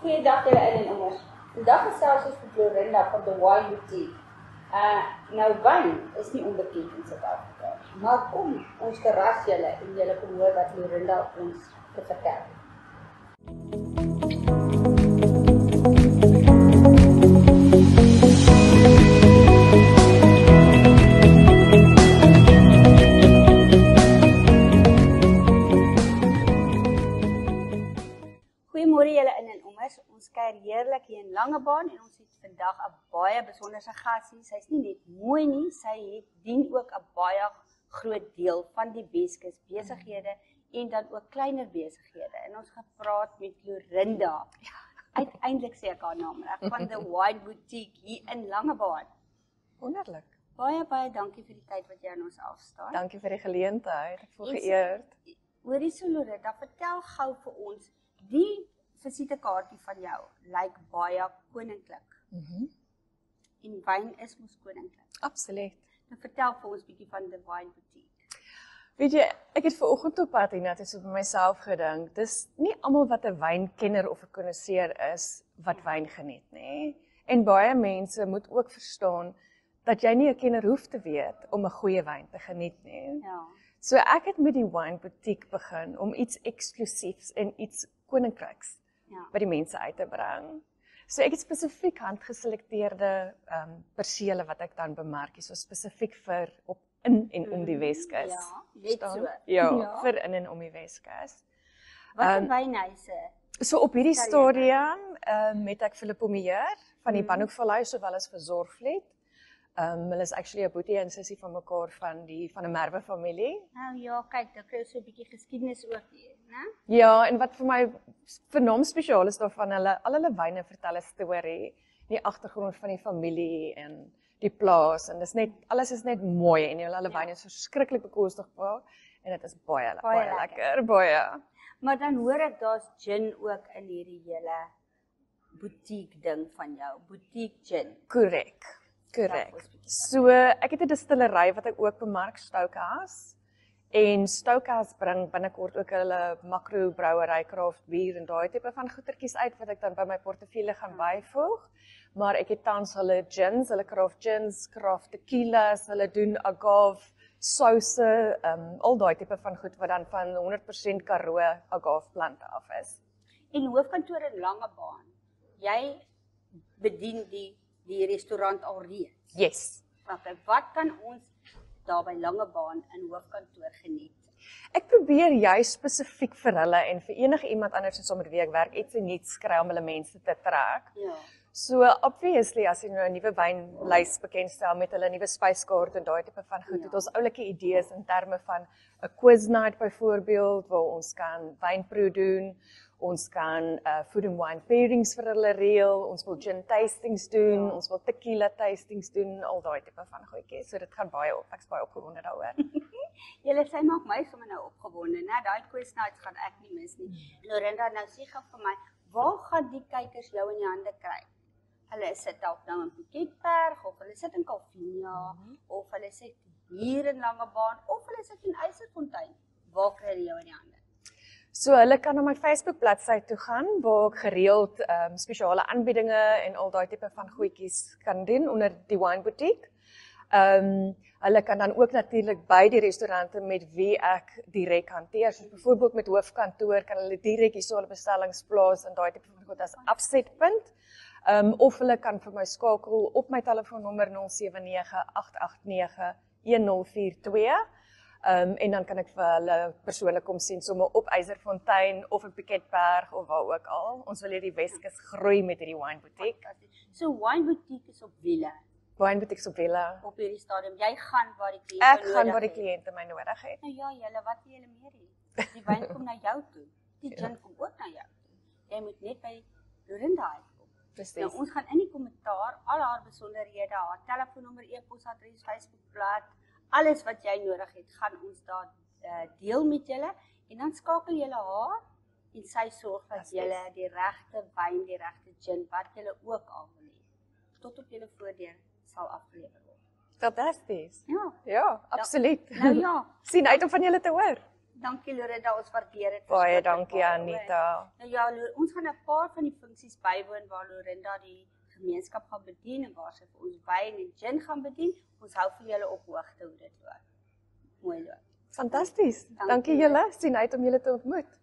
Goeiedag julle in en ommers. Vandag gesels ons met Lorinda van The Wine Boutique. Nou wyn is nie onbekend in Suid-Afrika, maar kom ons verras julle en julle kan hoor wat Lorinda ons te vertel. Goeiemôre julle in en ommers. Ons kuier heerlik hier in Langebaan en ons het vandag 'n baie besonderse gas hier. Sy's nie net mooi nie, sy dien ook 'n baie groot deel van die Weskus besighede en dan ook kleiner besighede. En ons gaan praat met Lorinda. Uiteindelik sê ek haar naam reg, van The Wine Boutique hier in Langebaan. Wonderlik. Baie dankie vir die tyd wat jy aan ons afstaan. Dankie vir die geleentheid. Ek voel geëerd. Hoorie so Lorinda, vertel gou vir ons, die visitekaartjie van jou lyk baie koninklik. En wyn is mos koninklik. Absoluut. Nou vertel vir ons bietjie van The Wine Boutique. Weet jy, ek het vanoggend op pad hiernatoe so vir myself gedink, dis nie almal wat 'n wynkenner of 'n konnoisseur is wat wyn geniet, nê? En baie mense moet ook verstaan dat jy nie 'n kenner hoef te weet om 'n goeie wyn te geniet nie. Ja. So ek het met die Wine Boutique begin om iets eksklusiefs en iets koninkryks by die mense uit te bring. So ek het spesifiek handgeselekteerde persele wat ek dan bemark, so spesifiek vir op in en om die Weskus. Ja, net so. Ja, vir in en om die Weskus. Wat 'n wynhuise? So op hierdie stadium het ek Philip Pommier van die Banhoekvallei sowel as vir Zorgvliet. Hulle is actually 'n boetie en sussie van mekaar van die Merwe familie. Nou ja, kyk, dan kry jy so 'n bietjie geskiedenis ook hier, né? Ja, en wat vir my vernaam spesiaal is daarvan, al hulle wyne vertel 'n storie, die agtergrond van die familie en die plaas en dis net alles is net mooi en hulle wyne is verskriklik bekostigbaar en dit is baie lekker, baie. Maar dan hoor ek daar's gin ook in hierdie hele boutique ding van jou, boutique gin. Korrek. So ek het 'n distillery wat ek ook bemark, Stokehouse. En Stokehouse bring binnekort ook hulle makrobrouery, craft bier en daai tipe van goedertjies uit wat ek dan by my portefeulje gaan byvoeg. Maar ek het tans hulle gins, hulle craft gins, craft tequilas, hulle doen agave souse, al daai tipe van goed wat dan van 100% Karoo agave plante af is. En hoofkantoor in Langebaan. Jy bedien die restaurant alreeds. Yes. Wat kan ons daar by Langebaan in hoofkantoor geniet? Ek probeer juist spesifiek vir hulle en vir enige iemand anders soos met wie ek werk iets nuuts kry om hulle mense te trek. Ja. So obviously as jy nou 'n nuwe wynlys bekendstel met hulle nuwe spyskaart en daai tipe van goed, het ons oulike idees in terme van 'n quiz night byvoorbeeld waar ons kan wynproe doen. Ons kan food and wine pairings vir hulle reël, ons wil gin tastings doen, ons wil tequila tastings doen, al daai tipe van goedjies. So dit gaan ek's baie opgewonde daaroor. Julle sê maak my sommer nou opgewonde, né? Daai quiz nights gaan ek nie mis nie. Lorinda, nou sê gou vir my, waar gaan die kykers jou in die hande kry? Hulle sit dalk nou in Piketberg of hulle sit in Kalvinia of hulle sit hier in Langebaan of hulle sit in Eiserfontein. Waar kry hulle jou in die hande? So hulle kan na my Facebook bladsy toe gaan waar ek gereeld spesiale aanbiedinge en al daai tipe van goedjies kan doen onder die Wine Boutique. Hulle kan dan ook natuurlik by die restaurante met wie ek direk hanteer. So byvoorbeeld met hoofkantoor kan hulle direk hierso hulle bestellings plaas en daai tipe van goed as afsetpunt. Of hulle kan vir my skakel op my telefoonnommer 079-889-1042. En dan kan ek vir hulle persoonlik kom sien sommer op Eiserfontein of in Piketberg of waar ook al. Ons wil hierdie Weskus groei met hierdie Wine Boutique. So Wine Boutique is op wiele. Wine Boutique is op wiele. Op hierdie stadium. Jy gaan waar die kliënte nodig het. Ek gaan waar die kliënte my nodig het. Nou ja, julle, wat wil julle meer hê? Die wyn kom na jou toe. Die gin kom ook na jou toe. Jy moet net by Lorinda uitkom. Presies. Nou ons gaan in die kommentaar al haar besonderhede, haar telefoonnommer, e-posadres, Facebookblad, alles wat jy nodig het, gaan ons daar deel met julle en dan skakel julle haar en sy sorg dat julle die regte wyn, die regte gin, wat julle ook al wil hê, tot op julle voordeur sal afgelewer word. Fantasties. Ja. Ja, absoluut. Nou ja. Sien uit om van julle te hoor. Dankie Loretta, ons waardeer dit. Baie dankie Anita. Nou ja, ons gaan 'n paar van die funksies bywoon waar Loretta die gemeenskap gaan bedien en waar sy vir ons wyn en gin gaan bedien. Ons hou vir julle op hoogte hoe dit loop. Mooi loop. Fantasties. Dankie julle. Sien uit om julle te ontmoet.